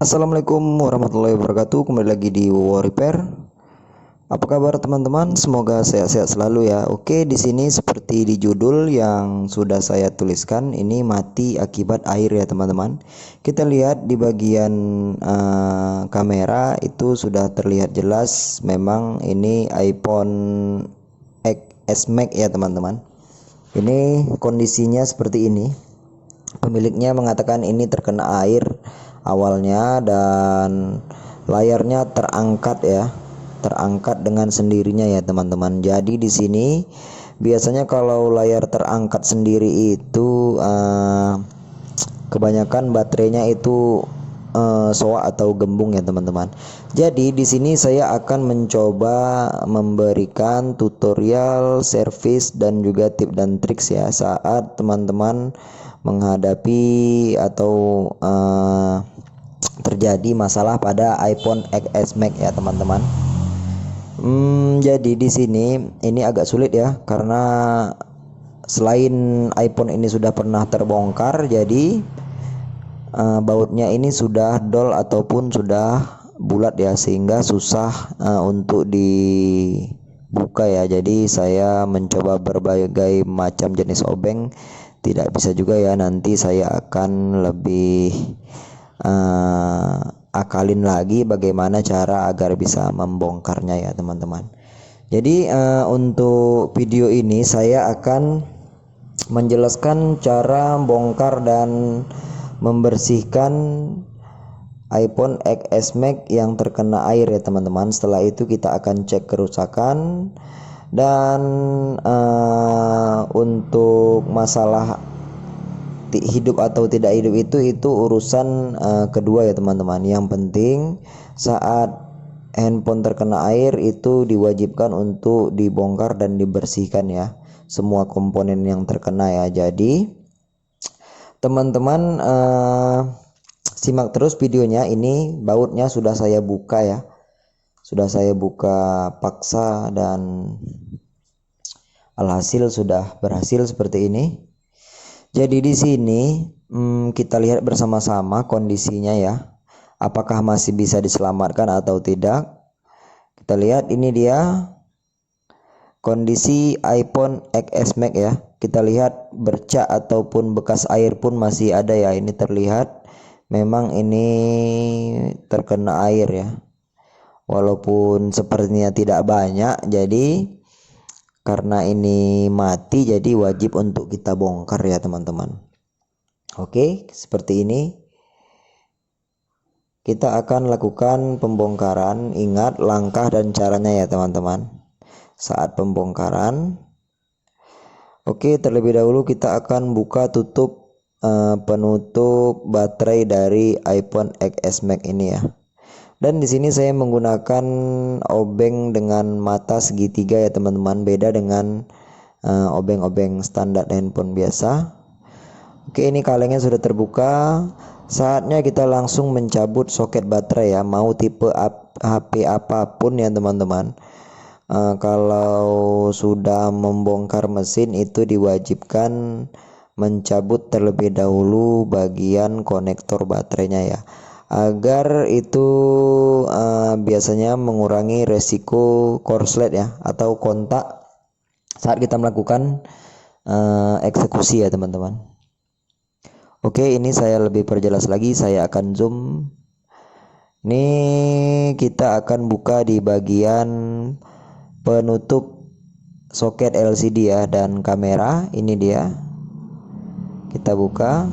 Assalamualaikum warahmatullahi wabarakatuh. Kembali lagi di War Repair. Apa kabar teman-teman? Semoga sehat-sehat selalu ya. Oke, di sini seperti di judul yang sudah saya tuliskan, ini mati akibat air ya teman-teman. Kita lihat di bagian kamera itu sudah terlihat jelas. Memang ini iPhone XS Max ya teman-teman. Ini kondisinya seperti ini. Pemiliknya mengatakan ini terkena air awalnya dan layarnya terangkat dengan sendirinya ya teman-teman. Jadi di sini biasanya kalau layar terangkat sendiri itu kebanyakan baterainya itu soak atau gembung ya teman-teman. Jadi di sini saya akan mencoba memberikan tutorial, service dan juga tips dan triks ya saat teman-teman menghadapi atau terjadi masalah pada iPhone XS Max ya teman-teman. Jadi di sini ini agak sulit ya karena selain iPhone ini sudah pernah terbongkar, jadi bautnya ini sudah dol ataupun sudah bulat ya, sehingga susah untuk dibuka ya. Jadi saya mencoba berbagai macam jenis obeng, tidak bisa juga ya. Nanti saya akan lebih akalin lagi bagaimana cara agar bisa membongkarnya ya teman-teman. Jadi untuk video ini saya akan menjelaskan cara bongkar dan membersihkan iPhone XS Max yang terkena air ya teman-teman. Setelah itu kita akan cek kerusakan dan untuk masalah hidup atau tidak hidup itu urusan kedua ya teman-teman. Yang penting saat handphone terkena air itu diwajibkan untuk dibongkar dan dibersihkan ya, semua komponen yang terkena ya. Jadi teman-teman simak terus videonya. Ini bautnya sudah saya buka ya, sudah saya buka paksa dan alhasil sudah berhasil seperti ini. Jadi di sini kita lihat bersama-sama kondisinya ya, apakah masih bisa diselamatkan atau tidak. Kita lihat ini dia kondisi iPhone XS Max ya. Kita lihat bercak ataupun bekas air pun masih ada ya. Ini terlihat memang ini terkena air ya, walaupun sepertinya tidak banyak. Jadi karena ini mati, jadi wajib untuk kita bongkar ya teman-teman. Oke, seperti ini kita akan lakukan pembongkaran. Ingat langkah dan caranya ya teman-teman saat pembongkaran. Oke, terlebih dahulu kita akan buka tutup penutup baterai dari iPhone XS Max ini ya. Dan di sini saya menggunakan obeng dengan mata segitiga ya teman-teman, beda dengan obeng-obeng standar handphone biasa. Oke, ini kalengnya sudah terbuka. Saatnya kita langsung mencabut soket baterai ya, mau tipe HP apapun ya teman-teman. Kalau sudah membongkar mesin itu diwajibkan mencabut terlebih dahulu bagian konektor baterainya ya, agar itu biasanya mengurangi resiko korslet ya atau kontak saat kita melakukan eksekusi ya teman-teman. Oke, ini saya lebih perjelas lagi, saya akan zoom. Ini kita akan buka di bagian penutup soket LCD ya dan kamera. Ini dia, kita buka.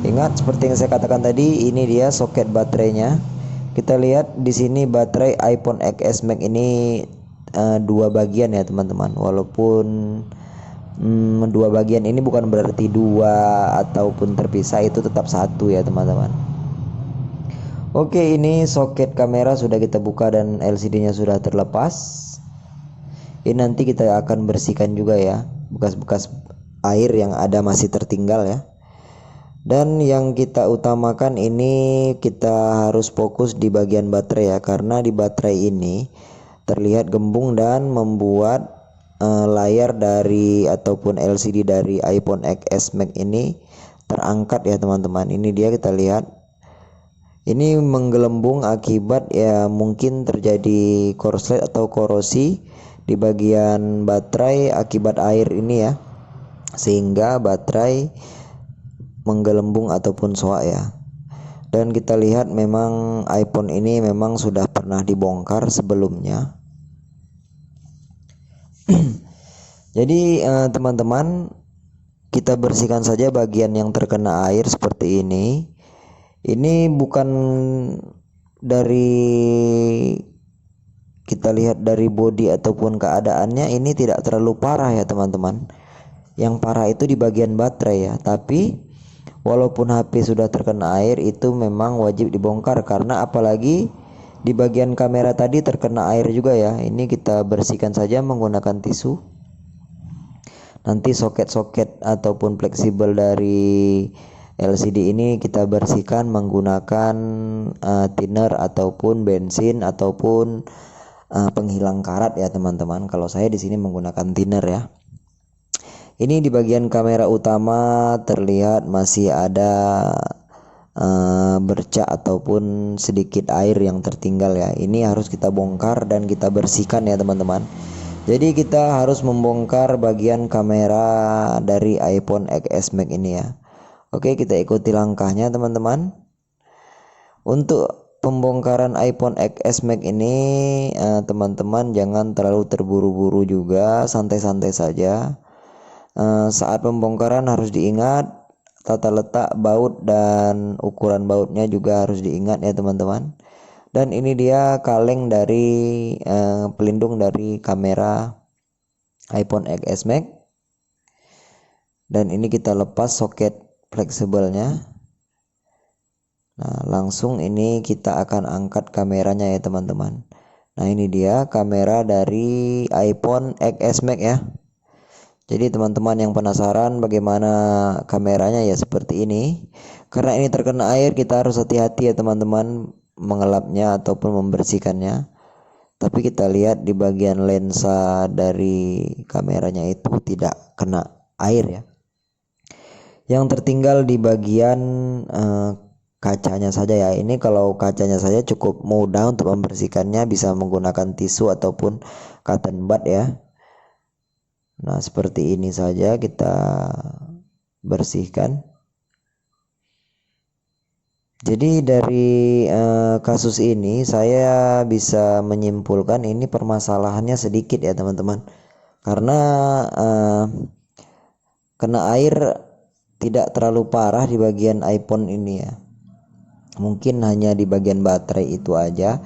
Ingat seperti yang saya katakan tadi, ini dia soket baterainya. Kita lihat di sini baterai iPhone XS Max ini dua bagian ya teman-teman. Walaupun dua bagian ini bukan berarti dua ataupun terpisah, itu tetap satu ya teman-teman. Oke, ini soket kamera sudah kita buka dan LCD-nya sudah terlepas. Ini nanti kita akan bersihkan juga ya bekas-bekas air yang ada masih tertinggal ya. Dan yang kita utamakan ini kita harus fokus di bagian baterai ya, karena di baterai ini terlihat gembung dan membuat layar dari ataupun LCD dari iPhone XS Max ini terangkat ya teman-teman. Ini dia, kita lihat ini menggelembung akibat ya mungkin terjadi korslet atau korosi di bagian baterai akibat air ini ya, sehingga baterai menggelembung ataupun soak ya. Dan kita lihat memang iPhone ini memang sudah pernah dibongkar sebelumnya. Jadi teman-teman, kita bersihkan saja bagian yang terkena air seperti ini. Ini bukan dari, kita lihat dari bodi ataupun keadaannya ini tidak terlalu parah ya teman-teman. Yang parah itu di bagian baterai ya. Tapi walaupun HP sudah terkena air, itu memang wajib dibongkar, karena apalagi di bagian kamera tadi terkena air juga ya. Ini kita bersihkan saja menggunakan tisu. Nanti soket-soket ataupun fleksibel dari LCD ini kita bersihkan menggunakan thinner ataupun bensin ataupun penghilang karat ya teman-teman. Kalau saya di sini menggunakan thinner ya. Ini di bagian kamera utama terlihat masih ada bercak ataupun sedikit air yang tertinggal ya. Ini harus kita bongkar dan kita bersihkan ya teman-teman. Jadi kita harus membongkar bagian kamera dari iPhone XS Max ini ya. Oke, kita ikuti langkahnya teman-teman. Untuk pembongkaran iPhone XS Max ini teman-teman jangan terlalu terburu-buru juga, santai-santai saja. Saat pembongkaran harus diingat tata letak baut dan ukuran bautnya juga harus diingat ya teman-teman. Dan ini dia kaleng dari pelindung dari kamera iPhone XS Max. Dan ini kita lepas soket fleksibelnya. Nah, langsung ini kita akan angkat kameranya ya teman-teman. Nah, ini dia kamera dari iPhone XS Max ya. Jadi teman-teman yang penasaran bagaimana kameranya ya seperti ini. Karena ini terkena air, kita harus hati-hati ya teman-teman mengelapnya ataupun membersihkannya. Tapi kita lihat di bagian lensa dari kameranya itu tidak kena air ya. Yang tertinggal di bagian kacanya saja ya. Ini kalau kacanya saja cukup mudah untuk membersihkannya, bisa menggunakan tisu ataupun cotton bud ya. Nah, seperti ini saja kita bersihkan. Jadi dari kasus ini saya bisa menyimpulkan ini permasalahannya sedikit ya teman-teman. Karena kena air tidak terlalu parah di bagian iPhone ini ya. Mungkin hanya di bagian baterai itu aja.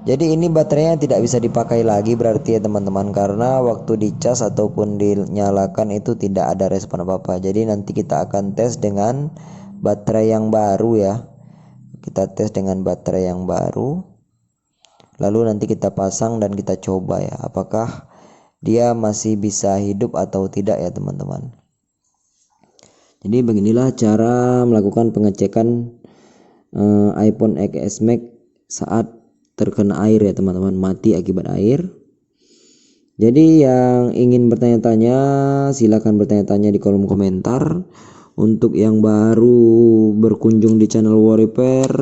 Jadi ini baterainya tidak bisa dipakai lagi berarti ya teman-teman, karena waktu dicas ataupun dinyalakan itu tidak ada respon apa-apa. Jadi nanti kita akan tes dengan baterai yang baru ya. Kita tes dengan baterai yang baru. Lalu nanti kita pasang dan kita coba ya, apakah dia masih bisa hidup atau tidak ya teman-teman. Jadi beginilah cara melakukan pengecekan iPhone XS Max saat terkena air ya teman-teman, mati akibat air. Jadi yang ingin bertanya-tanya silahkan bertanya-tanya di kolom komentar. Untuk yang baru berkunjung di channel War Repair,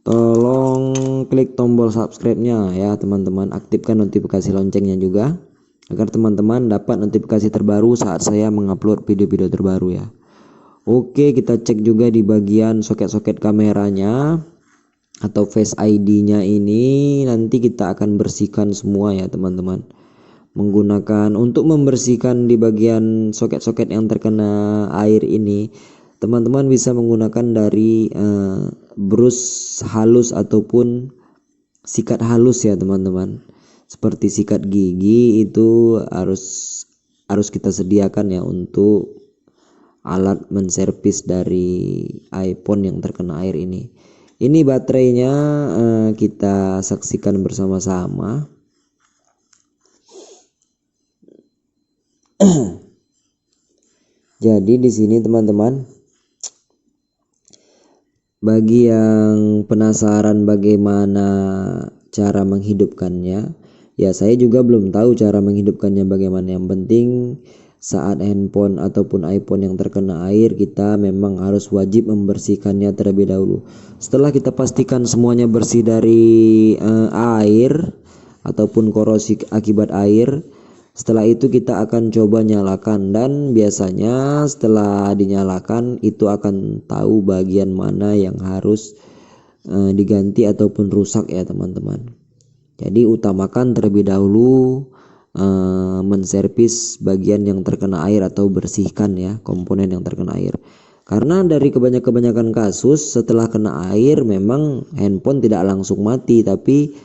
tolong klik tombol subscribe-nya ya teman-teman, aktifkan notifikasi loncengnya juga agar teman-teman dapat notifikasi terbaru saat saya mengupload video-video terbaru ya. Oke, kita cek juga di bagian soket-soket kameranya atau Face ID-nya ini, nanti kita akan bersihkan semua ya teman-teman. Menggunakan, untuk membersihkan di bagian soket-soket yang terkena air ini, teman-teman bisa menggunakan dari brush halus ataupun sikat halus ya teman-teman. Seperti sikat gigi itu harus kita sediakan ya untuk alat menservis dari iPhone yang terkena air ini. Ini baterainya kita saksikan bersama-sama. Jadi di sini teman-teman, bagi yang penasaran bagaimana cara menghidupkannya, Ya saya juga belum tahu cara menghidupkannya bagaimana. Yang penting saat handphone ataupun iPhone yang terkena air, kita memang harus wajib membersihkannya terlebih dahulu. Setelah kita pastikan semuanya bersih dari air ataupun korosi akibat air, setelah itu kita akan coba nyalakan, dan biasanya setelah dinyalakan itu akan tahu bagian mana yang harus diganti ataupun rusak ya teman-teman. Jadi utamakan terlebih dahulu menservis bagian yang terkena air atau bersihkan ya komponen yang terkena air. Karena dari kebanyakan kasus setelah kena air memang handphone tidak langsung mati, tapi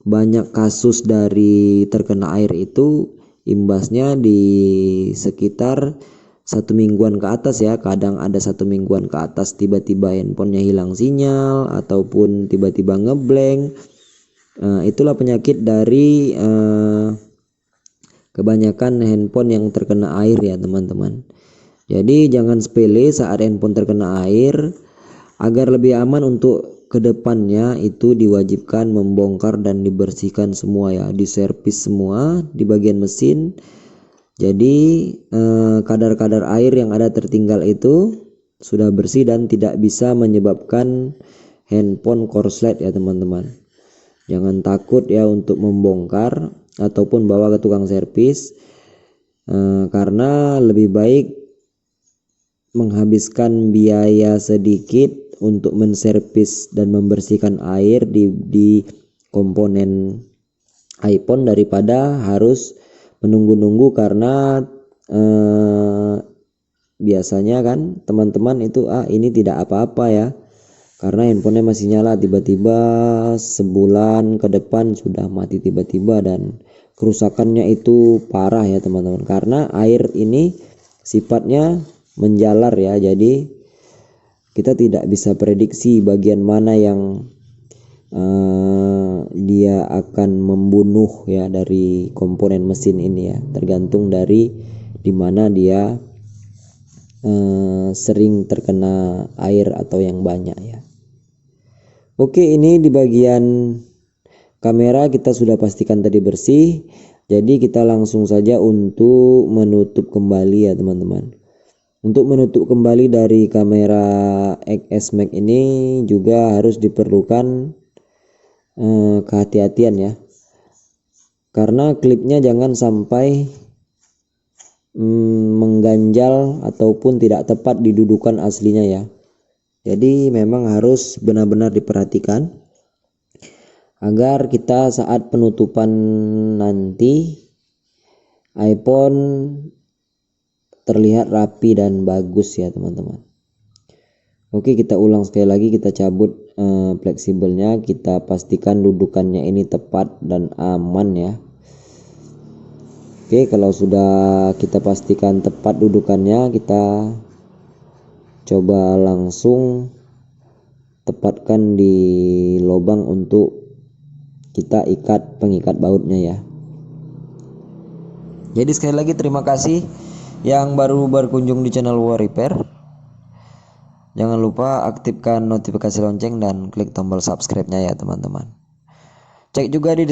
banyak kasus dari terkena air itu imbasnya di sekitar 1 mingguan ke atas ya. Kadang ada 1 mingguan ke atas tiba-tiba handphonenya hilang sinyal ataupun tiba-tiba ngeblank. Itulah penyakit dari kebanyakan handphone yang terkena air ya teman-teman. Jadi jangan sepele saat handphone terkena air. Agar lebih aman untuk kedepannya itu diwajibkan membongkar dan dibersihkan semua ya, diservis semua di bagian mesin. Jadi kadar-kadar air yang ada tertinggal itu sudah bersih dan tidak bisa menyebabkan handphone korslet ya teman-teman. Jangan takut ya untuk membongkar ataupun bawa ke tukang servis, karena lebih baik menghabiskan biaya sedikit untuk menservis dan membersihkan air di komponen iPhone daripada harus menunggu-nunggu. Karena biasanya kan teman-teman itu ini tidak apa-apa ya, karena handphonenya masih nyala, tiba-tiba sebulan ke depan sudah mati tiba-tiba, dan kerusakannya itu parah ya teman-teman. Karena air ini sifatnya menjalar ya, jadi kita tidak bisa prediksi bagian mana yang dia akan membunuh ya dari komponen mesin ini ya, tergantung dari dimana dia sering terkena air atau yang banyak ya. Oke, ini di bagian kamera kita sudah pastikan tadi bersih. Jadi kita langsung saja untuk menutup kembali ya teman-teman. Untuk menutup kembali dari kamera XS Max ini juga harus diperlukan kehati-hatian ya. Karena klipnya jangan sampai mengganjal ataupun tidak tepat di dudukan aslinya ya. Jadi memang harus benar-benar diperhatikan agar kita saat penutupan nanti iPhone terlihat rapi dan bagus ya teman-teman. Oke, kita ulang sekali lagi, kita cabut fleksibelnya, kita pastikan dudukannya ini tepat dan aman ya. Oke, kalau sudah kita pastikan tepat dudukannya, kita coba langsung tepatkan di lubang untuk kita ikat pengikat bautnya ya. Jadi sekali lagi terima kasih yang baru berkunjung di channel War Repair. Jangan lupa aktifkan notifikasi lonceng dan klik tombol subscribe-nya ya teman-teman. Cek juga di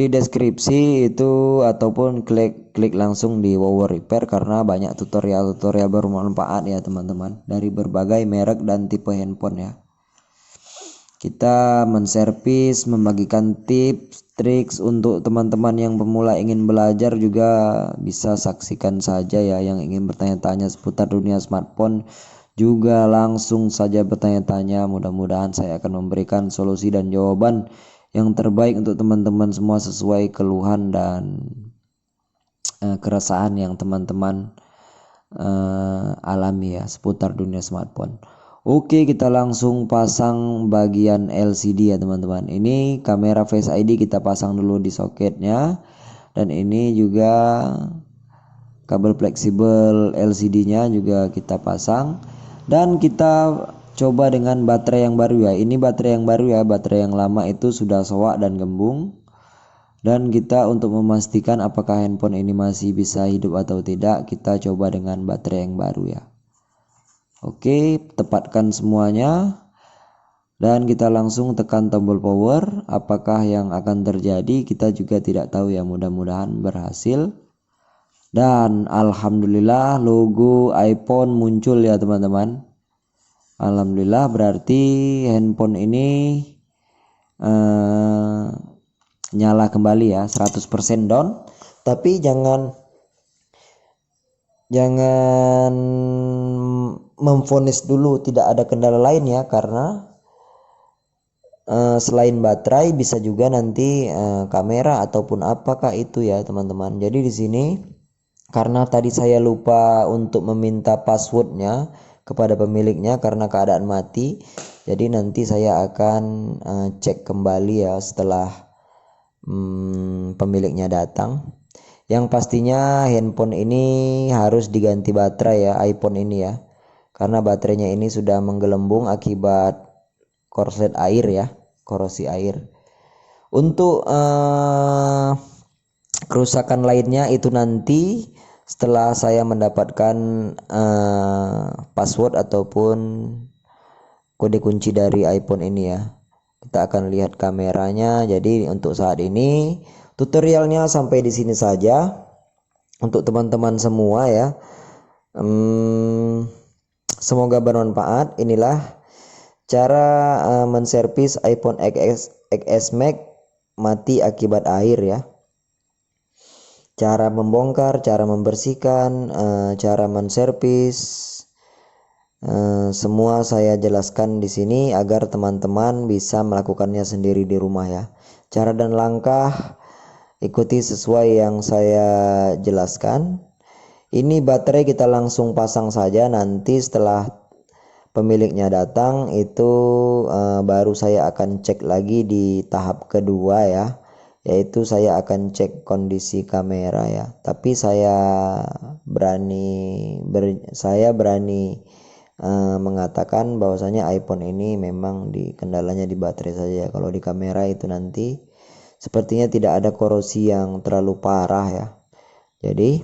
deskripsi itu ataupun klik langsung di War Repair, karena banyak tutorial-tutorial bermanfaat ya teman-teman dari berbagai merek dan tipe handphone ya. Kita menservis, membagikan tips, triks untuk teman-teman yang pemula ingin belajar, juga bisa saksikan saja ya. Yang ingin bertanya-tanya seputar dunia smartphone juga langsung saja bertanya-tanya. Mudah-mudahan saya akan memberikan solusi dan jawaban yang terbaik untuk teman-teman semua sesuai keluhan dan keresahan yang teman-teman alami ya seputar dunia smartphone. Oke, kita langsung pasang bagian LCD ya teman-teman. Ini kamera Face ID kita pasang dulu di soketnya, dan ini juga kabel fleksibel LCD-nya juga kita pasang, dan kita coba dengan baterai yang baru ya. Ini baterai yang baru ya, baterai yang lama itu sudah soak dan gembung. Dan kita untuk memastikan apakah handphone ini masih bisa hidup atau tidak, kita coba dengan baterai yang baru ya. Oke, tepatkan semuanya. Dan kita langsung tekan tombol power. Apakah yang akan terjadi kita juga tidak tahu ya, mudah-mudahan berhasil. Dan alhamdulillah logo iPhone muncul ya teman-teman. Alhamdulillah, berarti handphone ini nyala kembali ya, 100% down. Tapi jangan memvonis dulu tidak ada kendala lain ya, karena selain baterai bisa juga nanti kamera ataupun apakah itu ya teman-teman. Jadi di sini karena tadi saya lupa untuk meminta passwordnya kepada pemiliknya karena keadaan mati, jadi nanti saya akan cek kembali ya setelah pemiliknya datang. Yang pastinya handphone ini harus diganti baterai ya, iPhone ini ya, karena baterainya ini sudah menggelembung akibat korslet air ya, korosi air. Untuk kerusakan lainnya itu nanti setelah saya mendapatkan password ataupun kode kunci dari iPhone ini ya. Kita akan lihat kameranya. Jadi untuk saat ini tutorialnya sampai di sini saja untuk teman-teman semua ya. Semoga bermanfaat. Inilah cara menservis iPhone XS Max mati akibat air ya. Cara membongkar, cara membersihkan, cara menservis, semua saya jelaskan di sini agar teman-teman bisa melakukannya sendiri di rumah ya. Cara dan langkah ikuti sesuai yang saya jelaskan. Ini baterai kita langsung pasang saja, nanti setelah pemiliknya datang itu baru saya akan cek lagi di tahap kedua ya, yaitu saya akan cek kondisi kamera ya. Tapi saya berani mengatakan bahwasanya iPhone ini memang kendalanya di baterai saja. Kalau di kamera itu nanti sepertinya tidak ada korosi yang terlalu parah ya. Jadi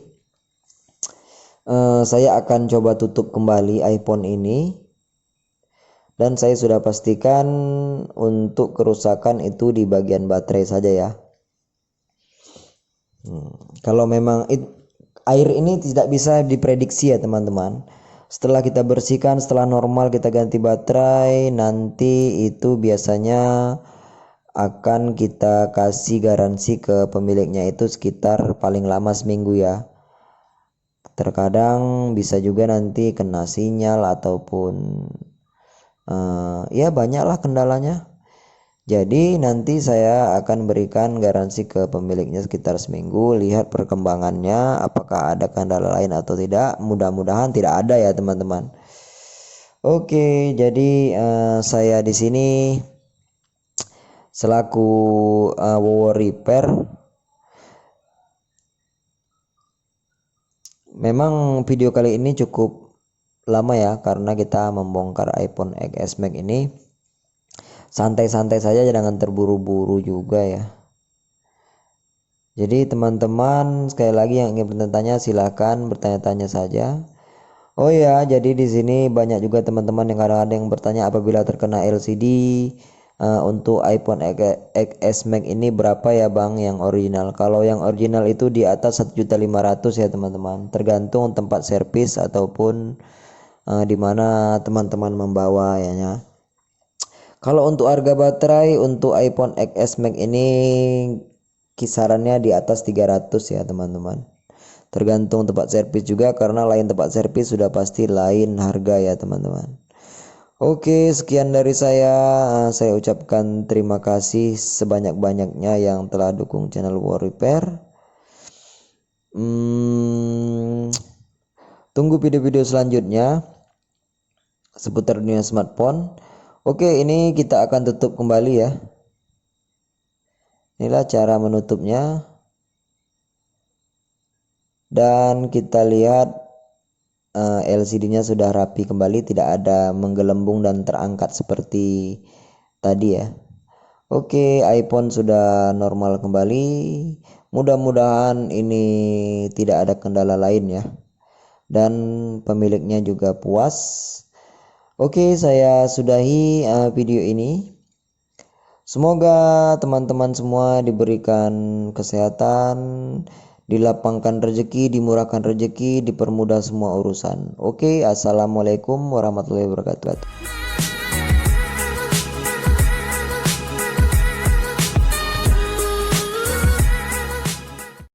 saya akan coba tutup kembali iPhone ini. Dan saya sudah pastikan untuk kerusakan itu di bagian baterai saja ya. Kalau memang air ini tidak bisa diprediksi ya teman-teman. Setelah kita bersihkan, setelah normal kita ganti baterai, nanti itu biasanya akan kita kasih garansi ke pemiliknya itu sekitar paling lama seminggu ya. Terkadang bisa juga nanti kena sinyal ataupun ya banyaklah kendalanya. Jadi nanti saya akan berikan garansi ke pemiliknya sekitar seminggu, lihat perkembangannya apakah ada kendala lain atau tidak. Mudah-mudahan tidak ada ya teman-teman. Oke, jadi saya di sini selaku Wowo Repair. Memang video kali ini cukup lama ya, karena kita membongkar iPhone XS Max ini santai-santai saja, jangan terburu-buru juga ya. Jadi teman-teman sekali lagi yang ingin bertanya silahkan bertanya-tanya saja. Oh ya, jadi di sini banyak juga teman-teman yang kadang-kadang bertanya apabila terkena LCD untuk iPhone XS Max ini berapa ya Bang yang original? Kalau yang original itu di atas 1.500.000 ya teman-teman, tergantung tempat servis ataupun di mana teman-teman membawa ya. Kalau untuk harga baterai untuk iPhone XS Max ini kisarannya di atas 300 ya teman-teman. Tergantung tempat servis juga, karena lain tempat servis sudah pasti lain harga ya teman-teman. Oke, sekian dari saya. Saya ucapkan terima kasih sebanyak-banyaknya yang telah dukung channel Wowo Repair. Tunggu video-video selanjutnya seputar dunia smartphone. Oke, ini kita akan tutup kembali ya. Inilah cara menutupnya. Dan kita lihat LCD-nya sudah rapi kembali, tidak ada menggelembung dan terangkat seperti tadi ya. Oke, iPhone sudah normal kembali. Mudah-mudahan ini tidak ada kendala lain ya. Dan pemiliknya juga puas. Oke, saya sudahi video ini. Semoga teman-teman semua diberikan kesehatan, dilapangkan rezeki, dimurahkan rezeki, dipermudah semua urusan. Oke, assalamualaikum warahmatullahi wabarakatuh.